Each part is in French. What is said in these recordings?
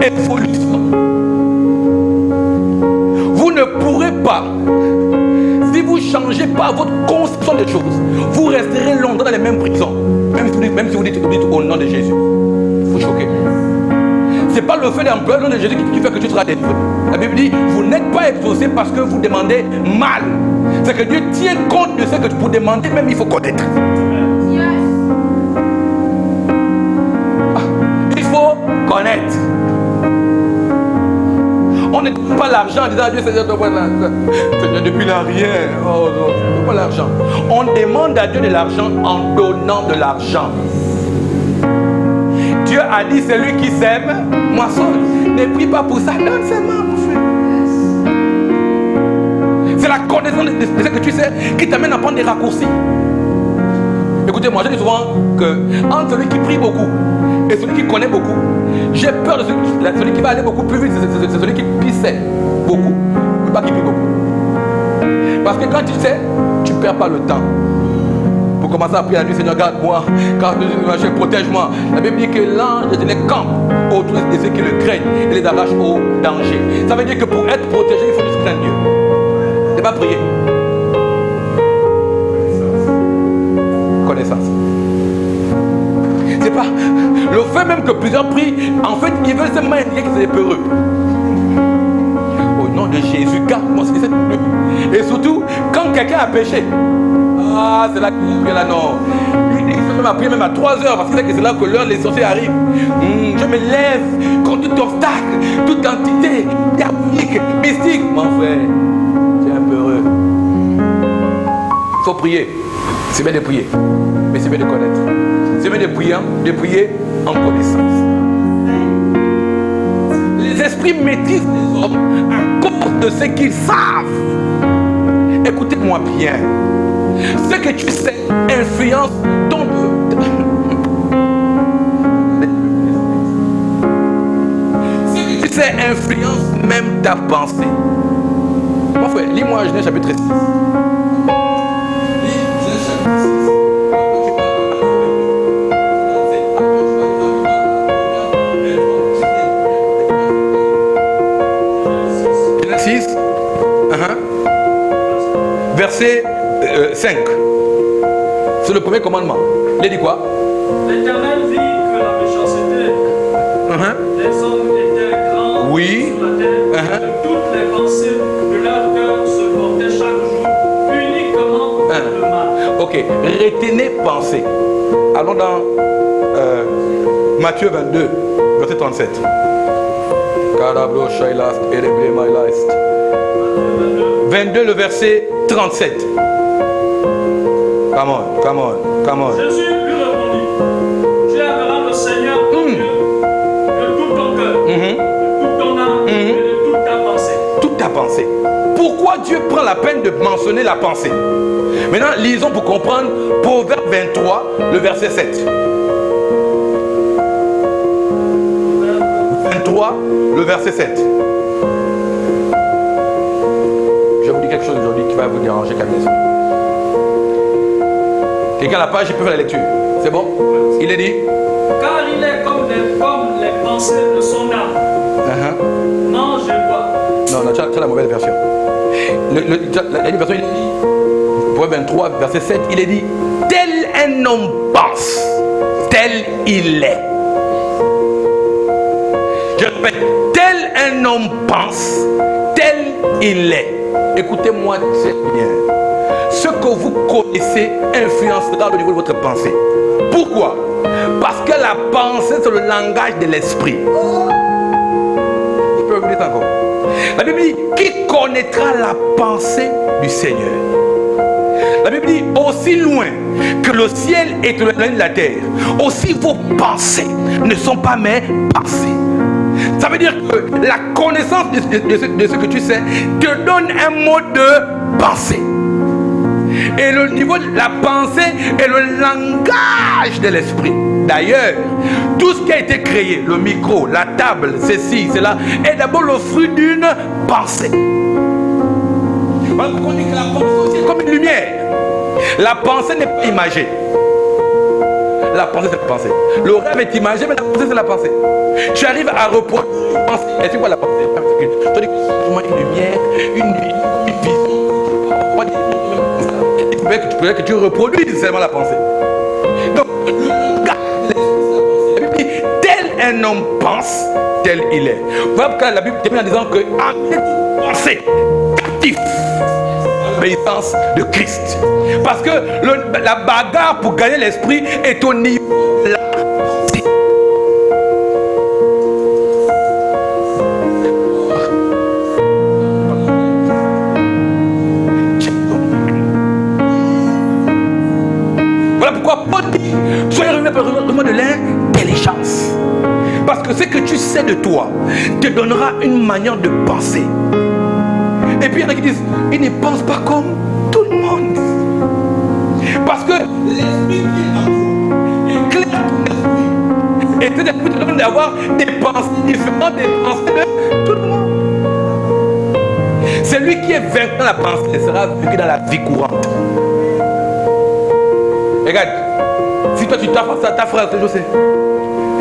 évolution. Vous ne pourrez pas, si vous ne changez pas votre conception des choses, vous resterez longtemps dans les mêmes prisons. Même si vous dites au nom de Jésus. Vous choquez. Ce n'est pas le fait d'employer le nom de Jésus qui fait que tu seras détruit. La Bible dit, vous n'êtes pas exaucé parce que vous demandez mal. C'est que Dieu tient compte de ce que vous demandez, même il faut connaître. Il faut connaître. On ne donne pas l'argent en disant à Dieu, Seigneur, donne-moi l'argent. Seigneur, depuis là, rien. Oh non, donne pas l'argent. On demande à Dieu de l'argent en donnant de l'argent. Dieu a dit, celui qui sème, moissonne. Ne prie pas pour ça, donne seulement, mon frère. C'est la connaissance de ce que tu sais qui t'amène à prendre des raccourcis. Écoutez, moi je dis souvent que entre celui qui prie beaucoup et celui qui connaît beaucoup, j'ai peur de celui qui va aller beaucoup plus vite, c'est celui qui sait beaucoup, mais pas qui prie beaucoup. Parce que quand tu sais, tu ne perds pas le temps. Pour commencer à prier la nuit, Seigneur, garde-moi, protège-moi. La Bible dit que l'ange de campe autour de ceux qui le craignent et les arrache au danger. Ça veut dire que pour être protégé, il faut juste craindre Dieu. C'est pas prier. Connaissance. C'est pas le fait même que plusieurs prient, en fait, ils veulent seulement indiquer que c'est des peureux. Au nom de Jésus, garde-moi. Et surtout, quand quelqu'un a péché, ah, c'est là qu'il y a là, non. Lui, il se met à prier même à 3 heures parce qu'il sait que c'est là que l'heure les sorciers arrivent. Je me lève contre tout obstacle, toute entité diabolique, mystique. Mon frère, tu es un peu heureux. Il faut prier. C'est bien de prier, mais c'est bien de connaître. C'est bien de prier en connaissance. Les esprits maîtrisent les hommes à cause de ce qu'ils savent. Écoutez-moi bien. Ce que tu sais influence ton... Ce que tu sais influence même ta pensée. Mon frère, lis-moi Genèse chapitre 6. Genèse 6, verset 5. C'est le premier commandement. Il dit quoi? L'Éternel vit que la méchanceté des hommes était grande sur la terre, que toutes les pensées de leur cœur se portaient chaque jour uniquement vers le mal. Ok, retenez pensée. Allons dans Matthieu 22, verset 37. 22, le verset 37. Come on. Jésus lui répondit, tu aimeras le Seigneur ton Dieu de tout ton cœur, de toute ton âme et de toute ta pensée. Toute ta pensée. Pourquoi Dieu prend la peine de mentionner la pensée? Maintenant, lisons pour comprendre Proverbe 23, le verset 7. 23, le verset 7. Je vais vous dire quelque chose aujourd'hui qui va vous déranger comme ça. Quelqu'un à la page, il peut faire la lecture. C'est bon? Il est dit. Car il est comme les pensées de son âme. Mange et bois. Non, tu as la mauvaise version. La version, il est dit. Proverbe 23, verset 7, il est dit. Tel un homme pense, tel il est. Je répète, tel un homme pense, tel il est. Écoutez-moi très bien. Ce que vous connaissez influencera au niveau de votre pensée. Pourquoi? Parce que la pensée, c'est le langage de l'esprit. Je peux vous dire encore. La Bible dit, qui connaîtra la pensée du Seigneur? La Bible dit, aussi loin que le ciel est éloigné de la terre, aussi vos pensées ne sont pas mes pensées. Ça veut dire que la connaissance de ce que tu sais te donne un mode de pensée. Et le niveau de la pensée est le langage de l'esprit. D'ailleurs, tout ce qui a été créé, le micro, la table, ceci, cela, est d'abord le fruit d'une pensée. On dit que la pensée aussi est comme une lumière. La pensée n'est pas imagée. la pensée c'est la pensée. Le rêve est imagé, mais la pensée c'est la pensée. Tu arrives à reproduire une pensée. Et c'est quoi la pensée? Tu dis une lumière, une vision. Que tu reproduises seulement la pensée. Donc, la Bible dit, tel un homme pense, tel il est. Voilà pourquoi la Bible termine en disant que pensez captif à l'obéissance de Christ. Parce que la bagarre pour gagner l'esprit est au niveau de la pensée. Voilà pourquoi Paul dit, soyez remis de l'intelligence. Parce que ce que tu sais de toi te donnera une manière de penser. Et puis il y en a qui disent, ils ne pensent pas comme tout le monde. Parce que l'esprit qui est clair et c'est d'avoir des pensées différentes des pensées de tout le monde. Celui qui est vaincu dans la pensée sera vaincu dans la vie courante. Regarde, si toi tu t'affaires à ta phrase, je sais.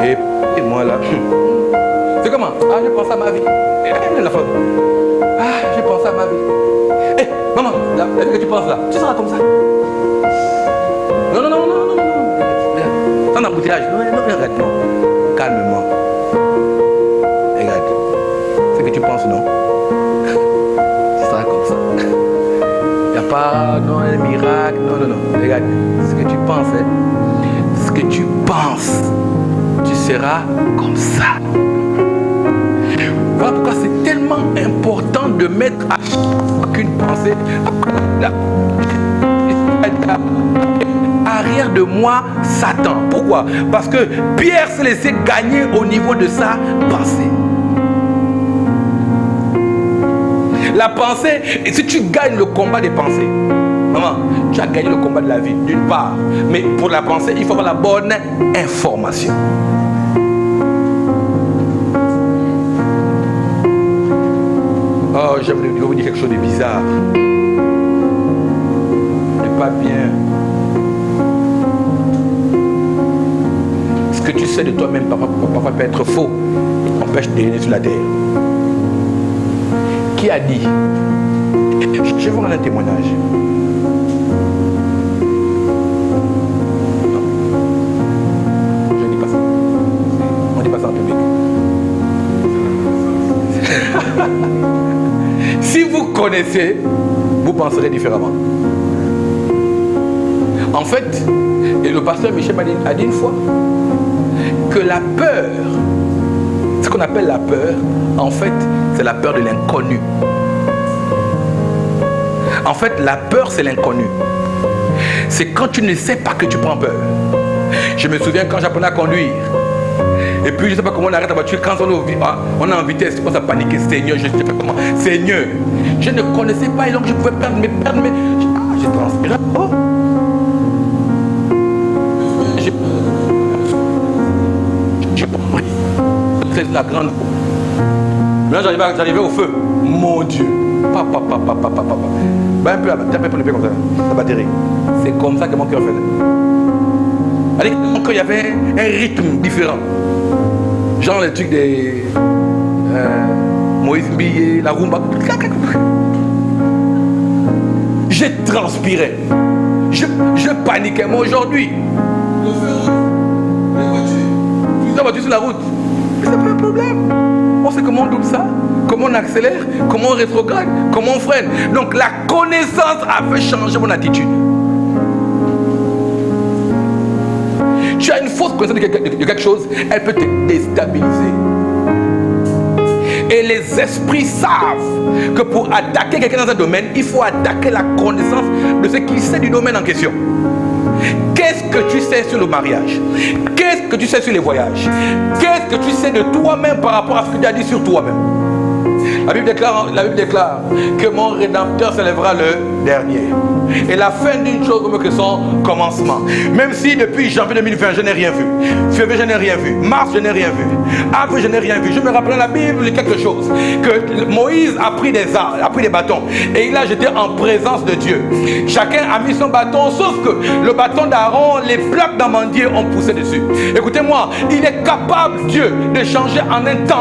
Et moi là, c'est comment? Ah, je pense à ma vie. La phrase. Ah, je pense à ma vie. Hé, maman, là, que tu penses là, tu seras comme ça. Non. Sans embouteillage. Non, regarde, non. Calmement. Regarde. Ce que tu penses, non? Tu seras comme ça. Il n'y a pas, non, un miracle. Non. Regarde. Ce que tu penses, ce que tu penses, tu seras comme ça. Voilà pourquoi c'est tellement important de mettre à chaque fois qu'une pensée arrière de moi Satan. Pourquoi? Parce que Pierre s'est laissé gagner au niveau de sa pensée. La pensée, et si tu gagnes le combat des pensées, maman, tu as gagné le combat de la vie, d'une part. Mais pour la pensée, il faut avoir la bonne information. Oh, j'aimerais vous dire quelque chose de bizarre. De pas bien. Ce que tu sais de toi-même, parfois peut être faux. Empêche de régner sur la terre. Qui a dit? Je vais vous rendre un témoignage. Non. Je ne dis pas ça. On ne dit pas ça en public. Si vous connaissez, vous penserez différemment. En fait, et le pasteur Michel a dit une fois que la peur, ce qu'on appelle la peur, en fait, c'est la peur de l'inconnu. En fait, la peur, c'est l'inconnu. C'est quand tu ne sais pas que tu prends peur. Je me souviens quand j'apprenais à conduire. Et puis je ne sais pas comment on arrête la voiture. Quand on est en vitesse, on commence à paniquer. Seigneur, je ne sais pas comment. Seigneur, je ne connaissais pas et donc je pouvais perdre mes... j'ai transpiré. Oh. J'ai compris. C'est la grande... Maintenant j'arrivais au feu. Mon Dieu. Papa. Ben un peu pour le pied comme ça. La batterie. C'est comme ça que mon cœur faisait. Mon cœur, il y avait un rythme différent. Genre les trucs des Moïse Mbillet, la rumba. Je transpirais. Je paniquais. Mais aujourd'hui, le feu rouge, les voitures, la voiture sur la route, mais c'est pas un problème. On sait comment on double ça, comment on accélère, comment on rétrograde, comment on freine. Donc la connaissance a fait changer mon attitude. Tu as une fausse connaissance de quelque chose, elle peut te déstabiliser. Et les esprits savent que pour attaquer quelqu'un dans un domaine, il faut attaquer la connaissance de ce qu'il sait du domaine en question. Qu'est-ce que tu sais sur le mariage? Qu'est-ce que tu sais sur les voyages? Qu'est-ce que tu sais de toi-même par rapport à ce que tu as dit sur toi-même? La Bible déclare que mon Rédempteur s'élèvera le dernier. Et la fin d'une chose comme que son commencement. Même si depuis janvier 2020, je n'ai rien vu. Février, je n'ai rien vu. Mars, je n'ai rien vu. Avril, je n'ai rien vu. Je me rappelle la Bible quelque chose. Que Moïse a pris des armes, a pris des bâtons. Et il a jeté en présence de Dieu. Chacun a mis son bâton, sauf que le bâton d'Aaron, les plaques d'amandier ont poussé dessus. Écoutez-moi, il est capable, Dieu, de changer en un temps